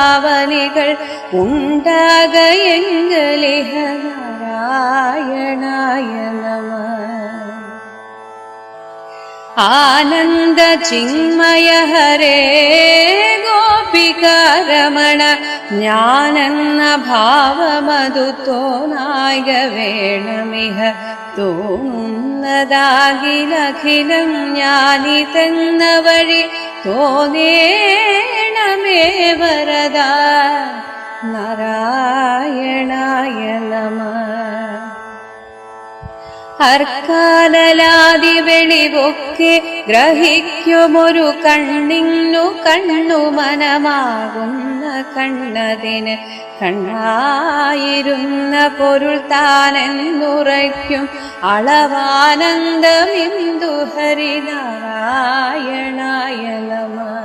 ഭാവനകൾ ഉണ്ടാകയെങ്കിലിഹ നാരായണായ നമഃ. ആനന്ദ ചിന്മയ ഹരേ ഗോപികാരമണ ഞാനെന്ന ഭാവമതു തോന്നായ വേണമിഹ തോന്നുന്നതാകിലഖിലം ഞാനിതെന്ന വഴി തോന്നേണമേ വരദ നാരായണായ നമഃ. അർക്കാലലാദി വെളിവൊക്കെ ഗ്രഹിക്കുമൊരു കണ്ണിന്നു കണ്ണു മനമാകുന്ന കണ്ണതിന് കണ്ണായിരുന്ന പൊരുൾ താനെന്നുറയ്ക്കും അളവാനന്ദമിന്ദു ഹരിനാരായണായ നമഃ.